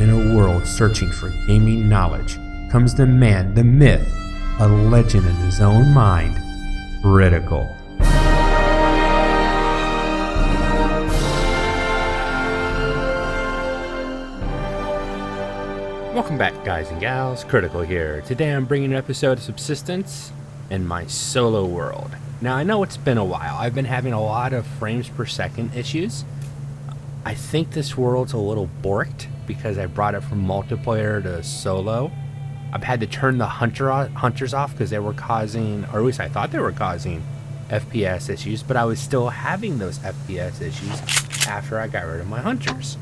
In a world searching for gaming knowledge comes the man, the myth, a legend in his own mind, Critical. Welcome back, guys and gals. Critical here. Today I'm bringing an episode of Subsistence in my solo world. Now I know it's been a while. I've been having a lot of frames per second issues. I think this world's a little borked because I brought it from multiplayer to solo. I've had to turn the hunters off because they were causing, or at least I thought they were causing, FPS issues, but I was still having those FPS issues after I got rid of my hunters.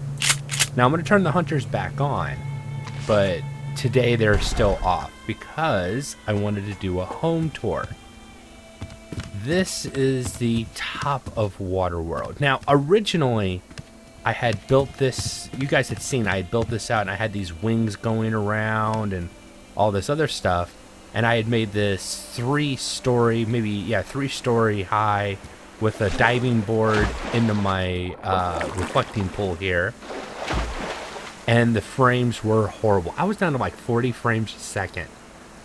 Now I'm going to turn the hunters back on, but today they're still off because I wanted to do a home tour. This is the top of Waterworld. Now originally I had built this, you guys had seen I had built this out and I had these wings going around and all this other stuff, and I had made this three-story high with a diving board into my reflecting pool here, and the frames were horrible. I was down to like 40 frames a second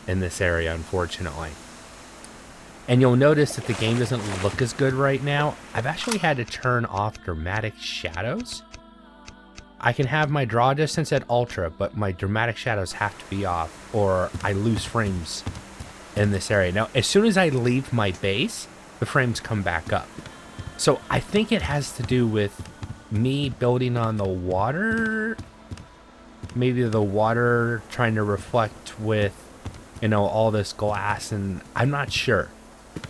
in this area, unfortunately. And you'll notice that the game doesn't look as good right now. I've actually had to turn off dramatic shadows. I can have my draw distance at ultra, but my dramatic shadows have to be off or I lose frames in this area. Now, as soon as I leave my base, the frames come back up. So I think it has to do with me building on the water. Maybe the water trying to reflect with, you know, all this glass, and I'm not sure.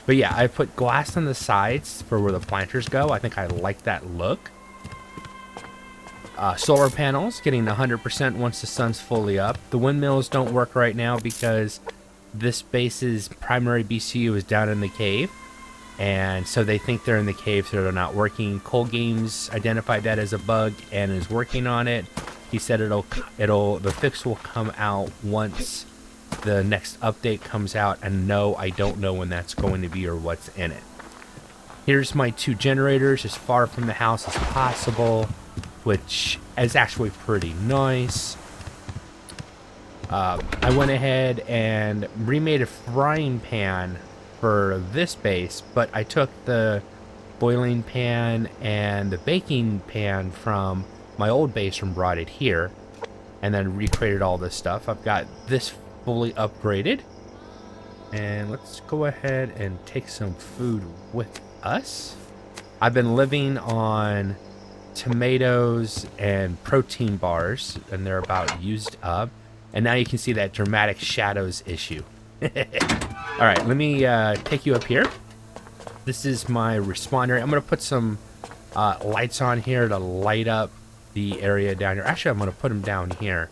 But yeah, I put glass on the sides for where the planters go. I think I like that look. Solar panels getting 100% once the sun's fully up. The windmills don't work right now because this base's primary BCU is down in the cave, and so they think they're in the cave, so they're not working. Cole Games identified that as a bug and is working on it. He said the fix will come out once the next update comes out, and no, I don't know when that's going to be or what's in it. Here's my two generators as far from the house as possible, which is actually pretty nice. I went ahead and remade a frying pan for this base, but I took the boiling pan and the baking pan from my old base and brought it here, and then recreated all this stuff. I've got this fully upgraded, and let's go ahead and take some food with us. I've been living on tomatoes and protein bars, and they're about used up, and now you can see that dramatic shadows issue. All right, let me take you up here. This is my responder. I'm gonna put some lights on here to light up the area down here. Actually, I'm gonna put them down here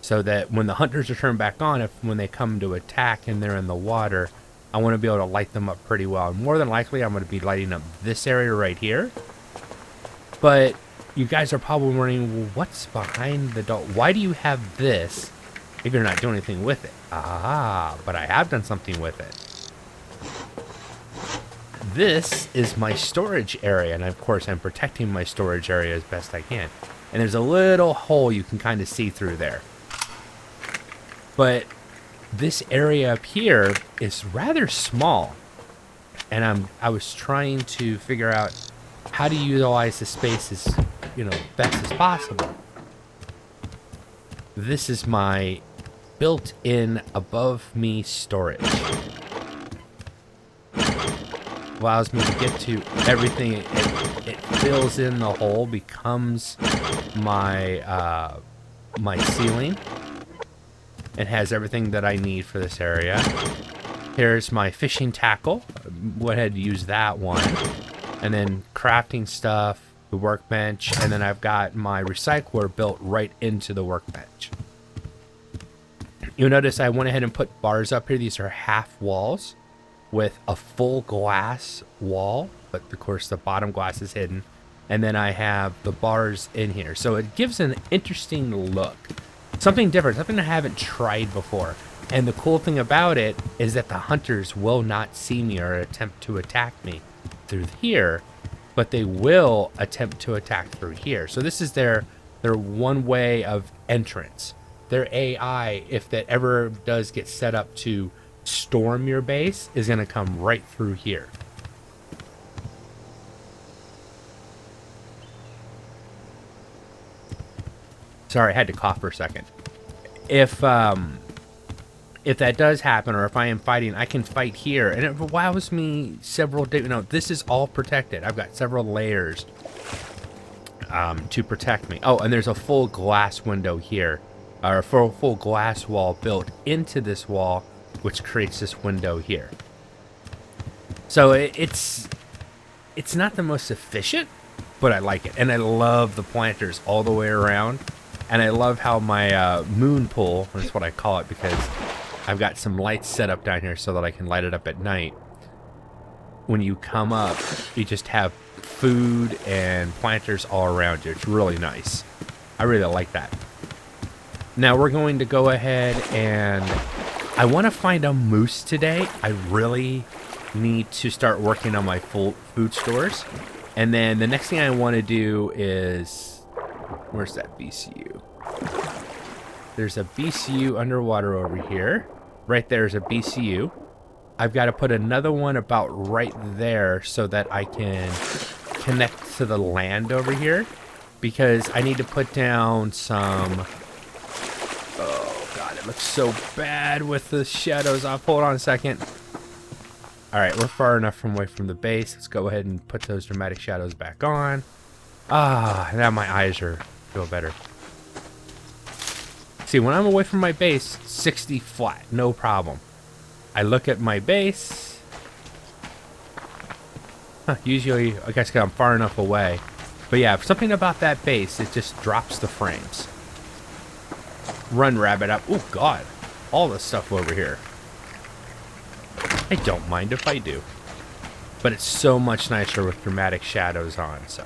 so that when the hunters are turned back on, when they come to attack and they're in the water, I want to be able to light them up pretty well. And more than likely, I'm going to be lighting up this area right here. But you guys are probably wondering, well, what's behind the door? Why do you have this if you're not doing anything with it? Ah, but I have done something with it. This is my storage area, and of course I'm protecting my storage area as best I can. And there's a little hole you can kind of see through there. But this area up here is rather small, and I was trying to figure out how to utilize the space as, you know, best as possible. This is my built-in above me storage. Allows me to get to everything. It fills in the hole, becomes my my ceiling. It has everything that I need for this area. Here's my fishing tackle. Went ahead and use that one. And then crafting stuff, the workbench, and then I've got my recycler built right into the workbench. You'll notice I went ahead and put bars up here. These are half walls with a full glass wall, but of course the bottom glass is hidden. And then I have the bars in here. So it gives an interesting look. Something different, something I haven't tried before. And the cool thing about it is that the hunters will not see me or attempt to attack me through here, but they will attempt to attack through here. So this is their They're one way of entrance. Their AI, if that ever does get set up to storm your base, is going to come right through here. Sorry, I had to cough for a second. If that does happen, or if I am fighting, I can fight here, and it allows me several. This is all protected. I've got several layers to protect me. Oh, and there's a full glass window here, or a full glass wall built into this wall, which creates this window here. So it's not the most efficient, but I like it, and I love the planters all the way around. And I love how my moon pool, that's what I call it, because I've got some lights set up down here so that I can light it up at night. When you come up, you just have food and planters all around you. It's really nice. I really like that. Now we're going to go ahead and I want to find a moose today. I really need to start working on my full food stores. And then the next thing I want to do is... Where's that BCU? There's a BCU underwater over here. Right there's a BCU. I've got to put another one about right there so that I can connect to the land over here. Because I need to put down some... Oh, God, it looks so bad with the shadows off. Hold on a second. Alright, we're far enough away from the base. Let's go ahead and put those dramatic shadows back on. Ah, now my eyes feel better. See, when I'm away from my base, 60 flat, no problem. I look at my base. Usually, I guess I'm far enough away. But yeah, something about that base, it just drops the frames. Run, rabbit, up. Oh, God. All this stuff over here. I don't mind if I do. But it's so much nicer with dramatic shadows on, so...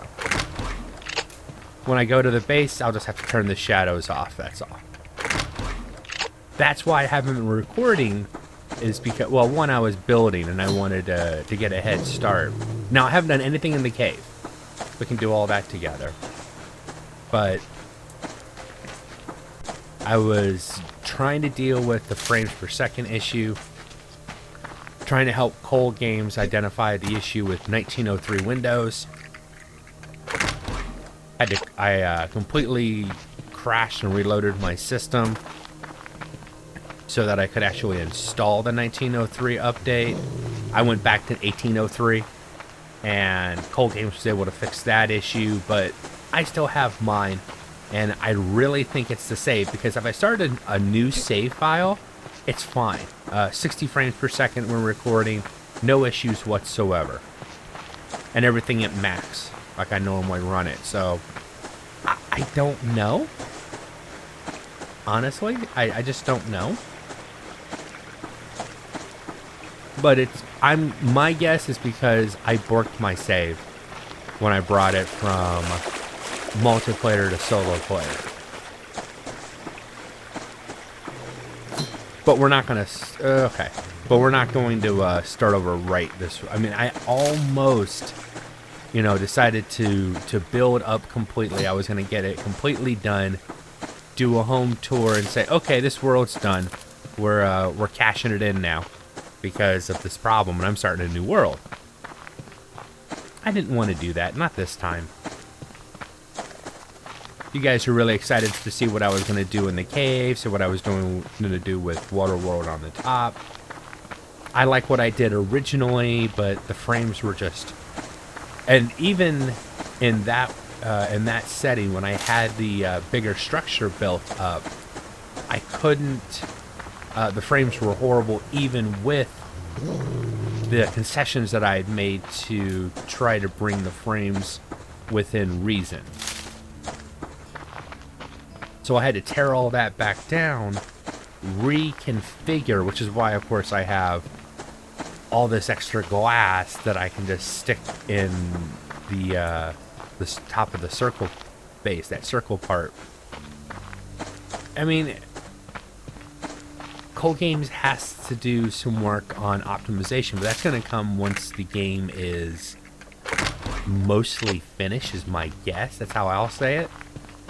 When I go to the base, I'll just have to turn the shadows off, that's all. That's why I haven't been recording, is because, well, one, I was building and I wanted to get a head start. Now, I haven't done anything in the cave. We can do all that together. But I was trying to deal with the frames per second issue, trying to help Cole Games identify the issue with 1903 Windows. I completely crashed and reloaded my system so that I could actually install the 1903 update. I went back to 1803, and Cole Games was able to fix that issue, but I still have mine, and I really think it's the save, because if I started a new save file, it's fine. 60 frames per second when recording, no issues whatsoever, and everything at max, like I normally run it. So I don't know. Honestly, I just don't know. But my guess is because I borked my save when I brought it from multiplayer to solo player. But we're not gonna. Okay. But we're not going to start over right this. I mean, I almost, decided to build up completely. I was gonna get it completely done, do a home tour, and say, okay, this world's done. We're cashing it in now because of this problem, and I'm starting a new world. I didn't want to do that, not this time. You guys are really excited to see what I was going to do in the cave, so what I was going to do with Water World on the top. I like what I did originally, but the frames were just... And even in that setting, when I had the bigger structure built up, I couldn't... the frames were horrible, even with the concessions that I had made to try to bring the frames within reason. So I had to tear all that back down, reconfigure, which is why, of course, I have all this extra glass that I can just stick in the top of the circle base, that circle part. I mean, Cole Games has to do some work on optimization, but that's going to come once the game is mostly finished, is my guess. That's how I'll say it.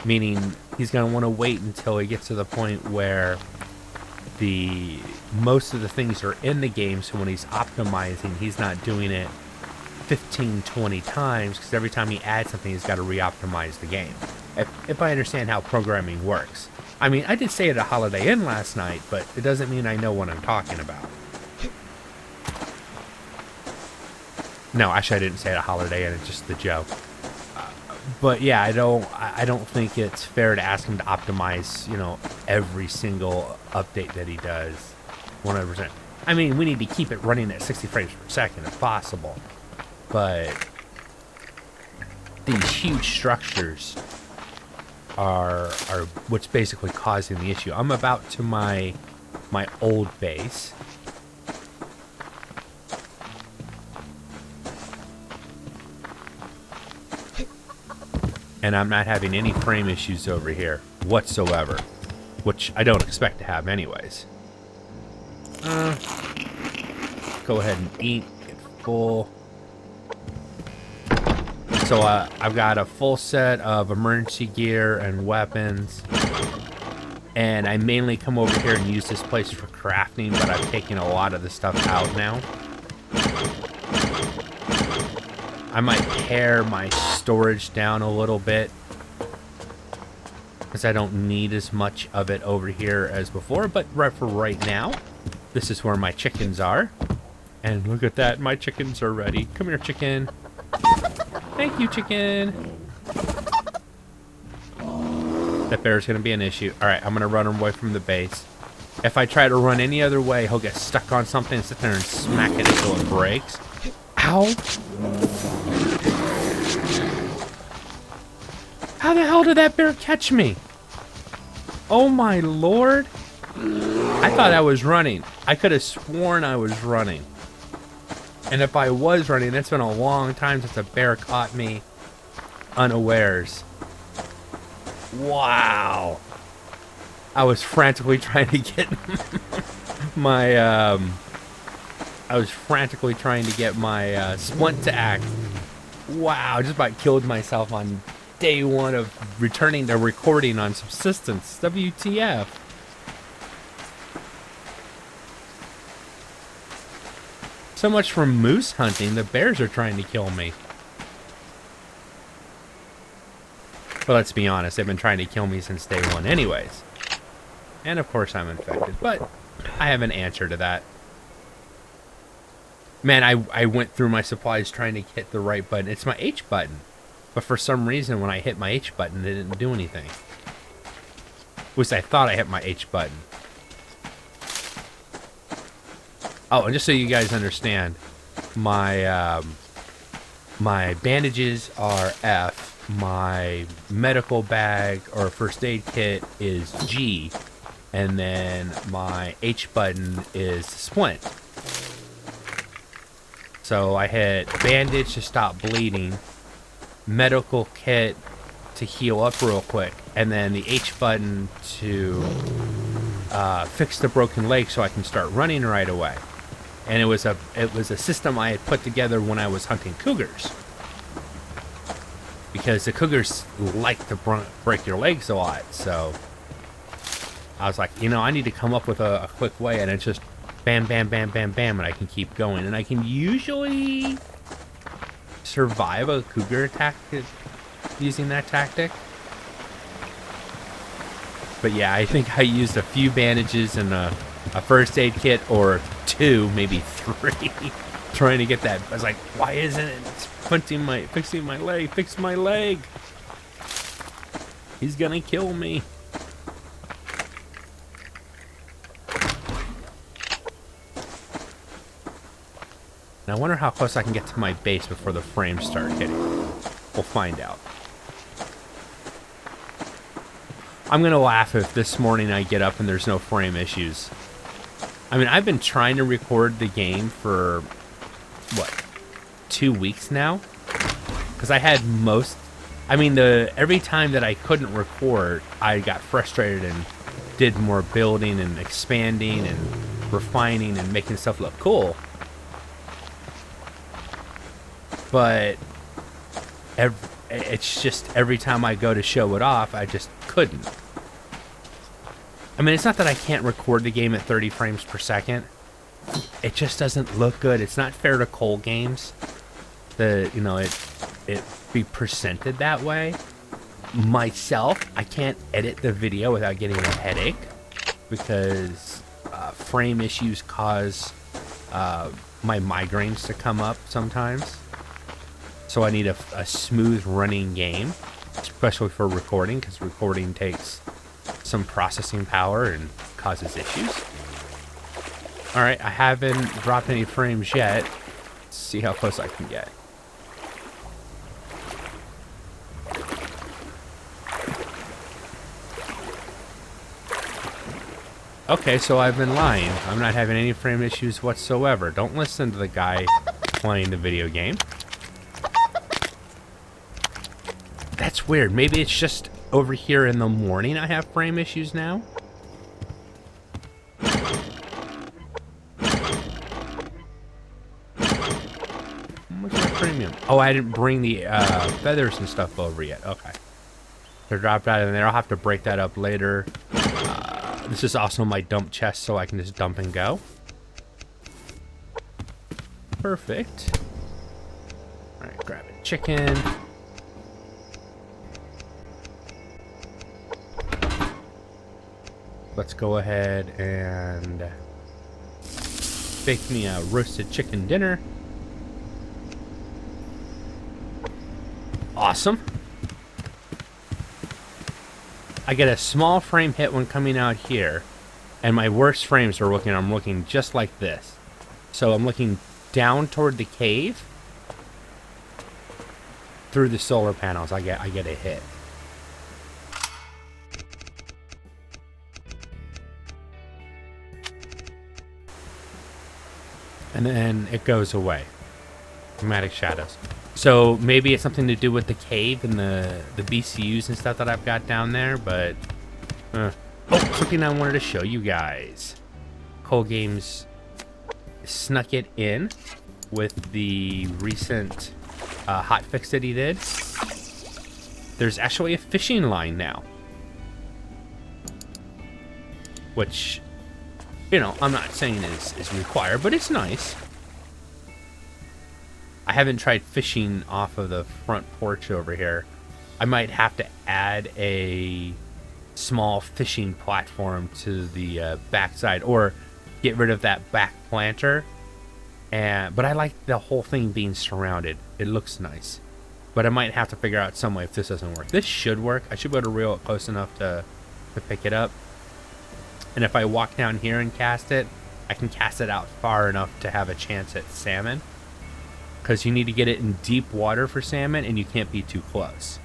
meaning he's going to want to wait until he gets to the point where most of the things are in the game, so when he's optimizing, he's not doing it 15, 20 times, because every time he adds something, he's got to re-optimize the game. If I understand how programming works. I mean, I did say it at Holiday Inn last night, but it doesn't mean I know what I'm talking about. No, actually, I didn't say it at Holiday Inn. It's just the joke. But yeah, I don't think it's fair to ask him to optimize, every single update that he does 100%. I mean, we need to keep it running at 60 frames per second if possible. But these huge structures are what's basically causing the issue. I'm about to my old base. And I'm not having any frame issues over here whatsoever, which I don't expect to have anyways. Go ahead and eat, get full. So I've got a full set of emergency gear and weapons, and I mainly come over here and use this place for crafting, but I've taken a lot of the stuff out now. I might pare my storage down a little bit, because I don't need as much of it over here as before, but for right now, this is where my chickens are. And look at that, my chickens are ready. Come here, chicken. Thank you, chicken. That bear's gonna be an issue. All right, I'm gonna run him away from the base. If I try to run any other way, he'll get stuck on something and sit there and smack it until it breaks. Ow! How the hell did that bear catch me? Oh my lord! I thought I was running. I could have sworn I was running. And if I was running, it's been a long time since a bear caught me unawares. Wow. I was frantically trying to get my splint to act. Wow, I just about killed myself on day one of returning to recording on Subsistence. WTF. So much for moose hunting. The bears are trying to kill me. But let's be honest, they've been trying to kill me since day one anyways. And of course I'm infected, but I have an answer to that. Man, I went through my supplies trying to hit the right button. It's my H button. But for some reason, when I hit my H button, it didn't do anything. At least I thought I hit my H button. Oh, and just so you guys understand, my my bandages are F, my medical bag or first aid kit is G, and then my H button is splint. So I hit bandage to stop bleeding, medical kit to heal up real quick, and then the H button to fix the broken leg so I can start running right away. And it was a system I had put together when I was hunting cougars, because the cougars like to break your legs a lot. So I was like, I need to come up with a quick way, and it's just bam, bam, bam, bam, bam, and I can keep going, and I can usually survive a cougar attack using that tactic. But yeah, I think I used a few bandages and a first aid kit, or 2, maybe 3, trying to get that. I was like, why isn't it fixing my leg? Fix my leg. He's gonna kill me. Now I wonder how close I can get to my base before the frames start hitting. We'll find out. I'm gonna laugh if this morning I get up and there's no frame issues. I mean, I've been trying to record the game for, 2 weeks now? Because I had every time that I couldn't record, I got frustrated and did more building and expanding and refining and making stuff look cool. But it's just every time I go to show it off, I just couldn't. I mean, it's not that I can't record the game at 30 frames per second. It just doesn't look good. It's not fair to Cole games that, you know, it be presented that way. Myself, I can't edit the video without getting a headache because frame issues cause my migraines to come up sometimes. So I need a smooth running game, especially for recording, because recording takes some processing power and causes issues. Alright, I haven't dropped any frames yet. Let's see how close I can get. Okay, so I've been lying. I'm not having any frame issues whatsoever. Don't listen to the guy playing the video game. That's weird. Maybe it's just over here in the morning I have frame issues now. What's my premium? Oh, I didn't bring the feathers and stuff over yet. Okay. They're dropped out in there. I'll have to break that up later. This is also my dump chest, so I can just dump and go. Perfect. Alright, grab a chicken. Let's go ahead and bake me a roasted chicken dinner. Awesome. I get a small frame hit when coming out here, and my worst frames are looking, I'm looking just like this. So I'm looking down toward the cave. Through the solar panels, I get a hit. And then it goes away. Dramatic shadows. So maybe it's something to do with the cave and the BCUs and stuff that I've got down there, but... oh, something I wanted to show you guys. Cole Games snuck it in with the recent hotfix that he did. There's actually a fishing line now. Which, you know, I'm not saying is required, but it's nice. I haven't tried fishing off of the front porch over here. I might have to add a small fishing platform to the backside, or get rid of that back planter. But I like the whole thing being surrounded. It looks nice. But I might have to figure out some way if this doesn't work. This should work. I should be able to reel it close enough to pick it up. And if I walk down here and cast it, I can cast it out far enough to have a chance at salmon. Because you need to get it in deep water for salmon, and you can't be too close.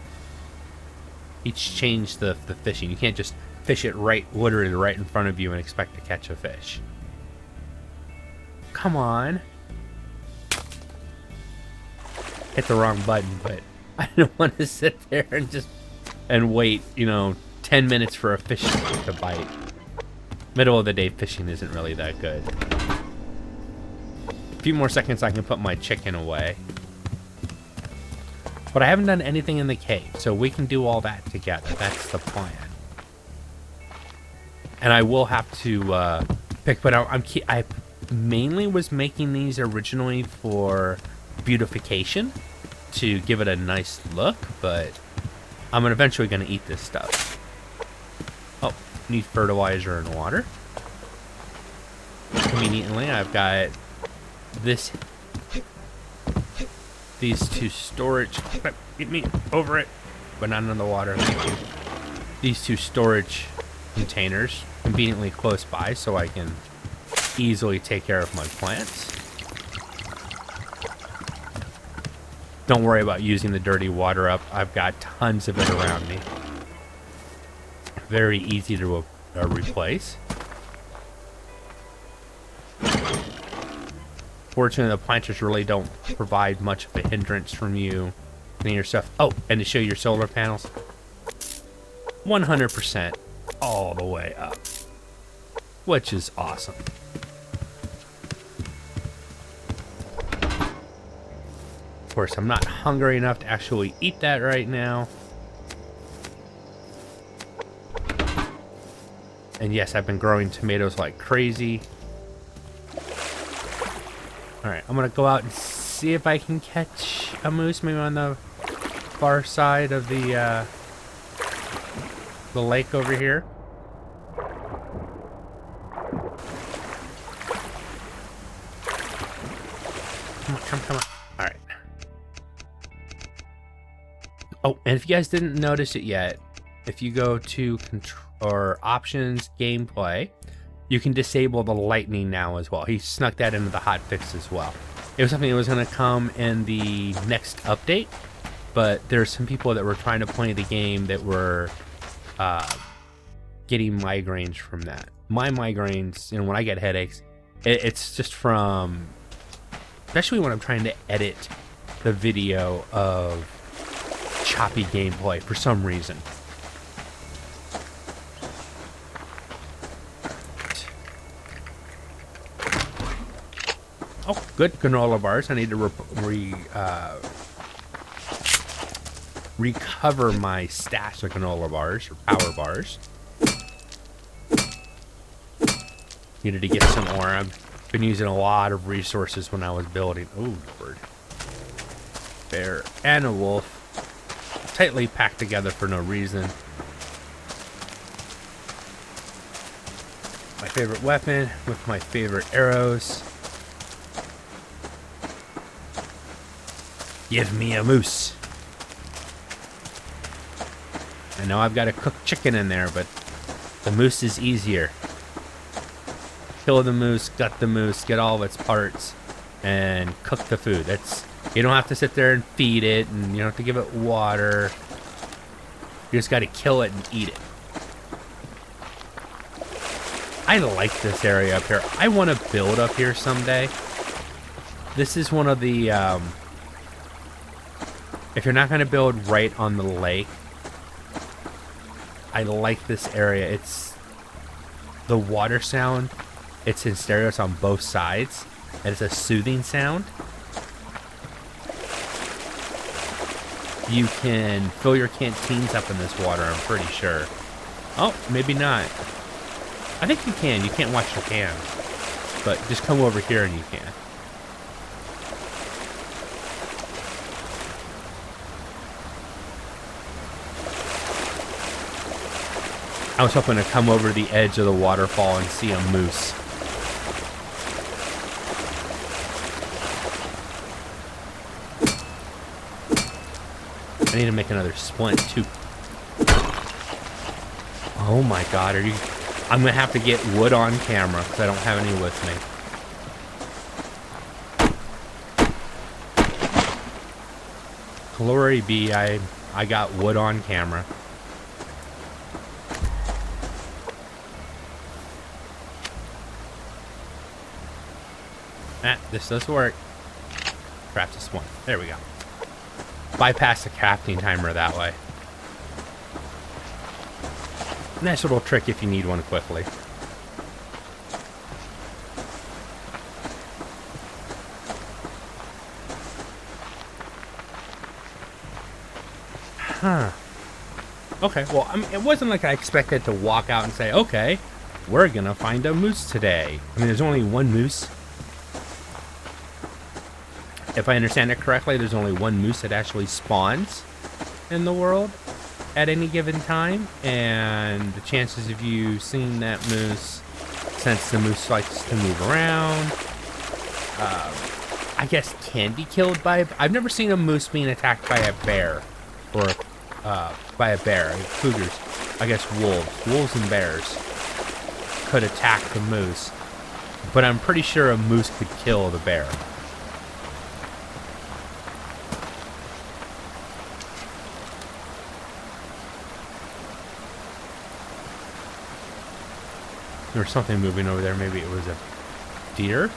Each change the fishing. You can't just fish it literally right in front of you and expect to catch a fish. Come on. Hit the wrong button, but I don't want to sit there and wait, you know, 10 minutes for a fish to bite. Middle of the day fishing isn't really that good. A few more seconds I can put my chicken away. But I haven't done anything in the cave, so we can do all that together. That's the plan. And I will have to pick, but I mainly was making these originally for beautification, to give it a nice look, but I'm eventually going to eat this stuff. Oh, need fertilizer and water. Conveniently, I've got these two storage, get me over it, but not in the water, thank you. These two storage containers conveniently close by, so I can easily take care of my plants. Don't worry about using the dirty water up. I've got tons of it around me. Very easy to replace. Fortunately, the planters really don't provide much of a hindrance from you getting your stuff. Oh, and to show your solar panels, 100% all the way up, which is awesome. Of course, I'm not hungry enough to actually eat that right now. And yes, I've been growing tomatoes like crazy. Alright, I'm gonna go out and see if I can catch a moose, maybe on the far side of the lake over here. Come on. Alright. Oh, and if you guys didn't notice it yet, if you go to options, gameplay, you can disable the lightning now as well. He snuck that into the hotfix as well. It was something that was going to come in the next update, but there's some people that were trying to play the game that were getting migraines from that. My migraines, you know, when I get headaches, it's just from, especially when I'm trying to edit the video of choppy gameplay for some reason. Oh, good granola bars. I need to recover my stash of granola bars or power bars. Needed to get some more. I've been using a lot of resources when I was building. Oh, bird. Bear and a wolf. Tightly packed together for no reason. My favorite weapon with my favorite arrows. Give me a moose. I know I've got to cook chicken in there, but the moose is easier. Kill the moose, gut the moose, get all of its parts, and cook the food. You don't have to sit there and feed it, and you don't have to give it water. You just got to kill it and eat it. I like this area up here. I want to build up here someday. This is one of the... if you're not going to build right on the lake, I like this area. It's the water sound. It's in stereos on both sides, and it's a soothing sound. You can fill your canteens up in this water, I'm pretty sure. Oh, maybe not. I think you can. You can't wash your cans, but just come over here and you can. I was hoping to come over the edge of the waterfall and see a moose. I need to make another splint too. Oh my god, I'm gonna have to get wood on camera because I don't have any with me. Glory be, I got wood on camera. This does work. Craft this one. There we go. Bypass the crafting timer that way. Nice little trick if you need one quickly. Huh. Okay, well, I mean, it wasn't like I expected to walk out and say, okay, we're gonna find a moose today. I mean, there's only one moose. If I understand it correctly, there's only one moose that actually spawns in the world at any given time, and the chances of you seeing that moose, since the moose likes to move around, I guess can be killed by... I've never seen a moose being attacked by a bear, or by a bear. Cougars, I guess wolves and bears could attack the moose, but I'm pretty sure a moose could kill the bear. There was something moving over there. Maybe it was a deer?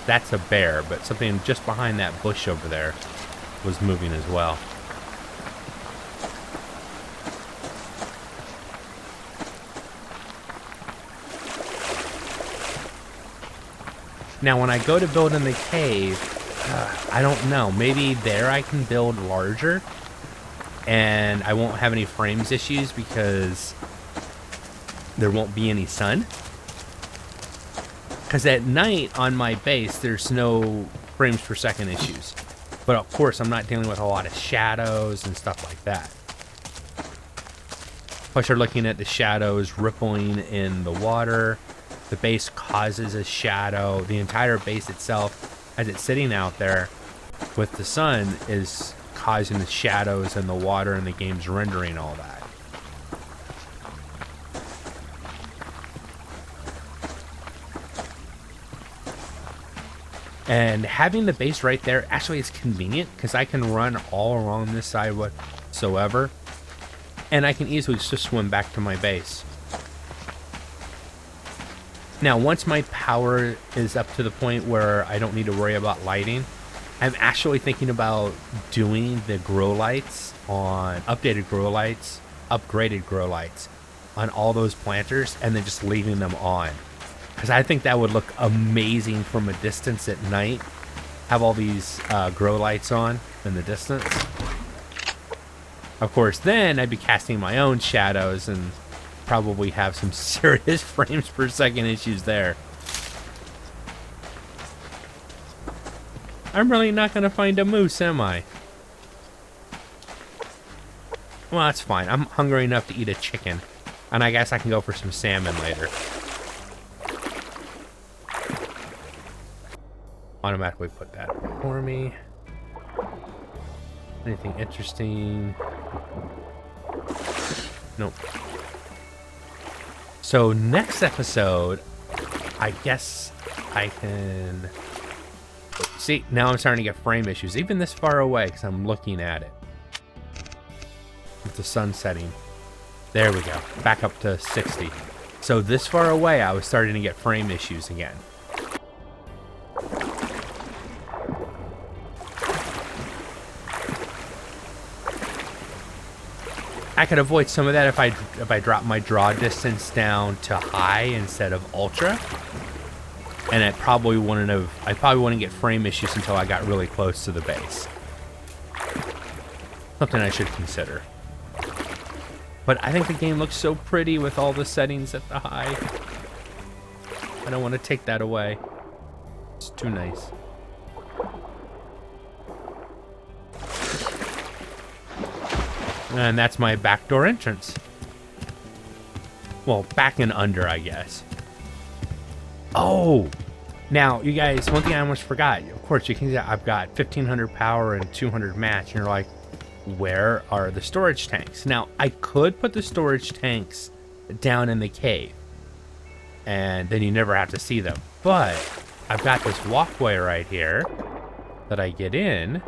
That's a bear, but something just behind that bush over there was moving as well. Now, when I go to build in the cave, I don't know. Maybe there I can build larger and I won't have any frames issues because there won't be any sun. Because at night on my base, there's no frames per second issues. But of course, I'm not dealing with a lot of shadows and stuff like that. Plus, you're looking at the shadows rippling in the water. The base causes a shadow. The entire base itself, as it's sitting out there with the sun, is causing the shadows in the water, and the game's rendering all that. And having the base right there actually is convenient because I can run all along this side whatsoever, and I can easily just swim back to my base. Now, once my power is up to the point where I don't need to worry about lighting, I'm actually thinking about doing the grow lights on updated grow lights, upgraded grow lights on all those planters, and then just leaving them on. Because I think that would look amazing from a distance at night. Have all these grow lights on in the distance. Of course, then I'd be casting my own shadows and probably have some serious frames per second issues there. I'm really not going to find a moose, am I? Well, that's fine. I'm hungry enough to eat a chicken. And I guess I can go for some salmon later. Automatically put that for me. Anything interesting? Nope. So next episode, I guess I can... See, now I'm starting to get frame issues, even this far away, because I'm looking at it. With the sun setting. There we go. Back up to 60. So this far away, I was starting to get frame issues again. I could avoid some of that if I drop my draw distance down to high instead of ultra. And I probably wouldn't get frame issues until I got really close to the base. Something I should consider. But I think the game looks so pretty with all the settings at the high. I don't want to take that away. It's too nice. And that's my backdoor entrance. Well, back and under, I guess. Oh! Now, you guys, one thing I almost forgot. Of course, you can see I've got 1500 power and 200 match. And you're like, where are the storage tanks? Now, I could put the storage tanks down in the cave. And then you never have to see them. But I've got this walkway right here that I get in.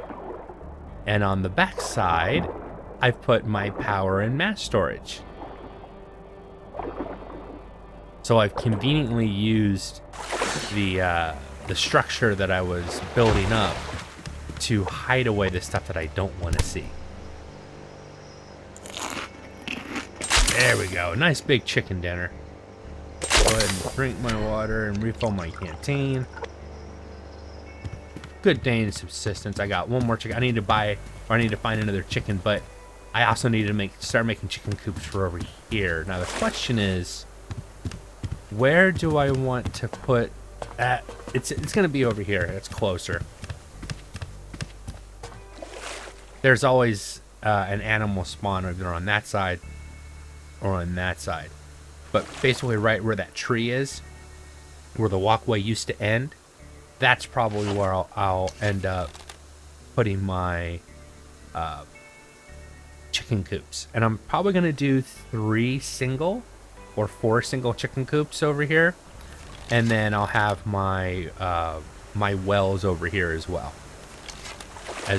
And on the back side, I've put my power and mass storage. So I've conveniently used the structure that I was building up to hide away the stuff that I don't want to see. There we go. Nice big chicken dinner. Go ahead and drink my water and refill my canteen. Good day in subsistence. I got one more chicken. I need to find another chicken, but I also need to start making chicken coops for over here. Now the question is, where do I want to put that? It's going to be over here. It's closer. There's always an animal spawn either on that side or on that side. But basically right where that tree is, where the walkway used to end, that's probably where I'll end up putting my chicken coops. And I'm probably going to do 3 single or 4 single chicken coops over here. And then I'll have my my wells over here as well. I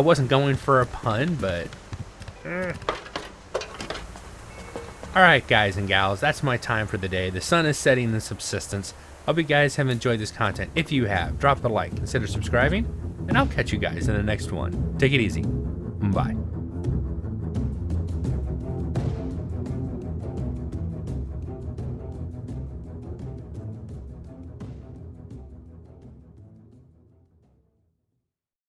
wasn't going for a pun, but... Alright, guys and gals, that's my time for the day. The sun is setting in Subsistence. Hope you guys have enjoyed this content. If you have, drop a like, consider subscribing, and I'll catch you guys in the next one. Take it easy. Bye.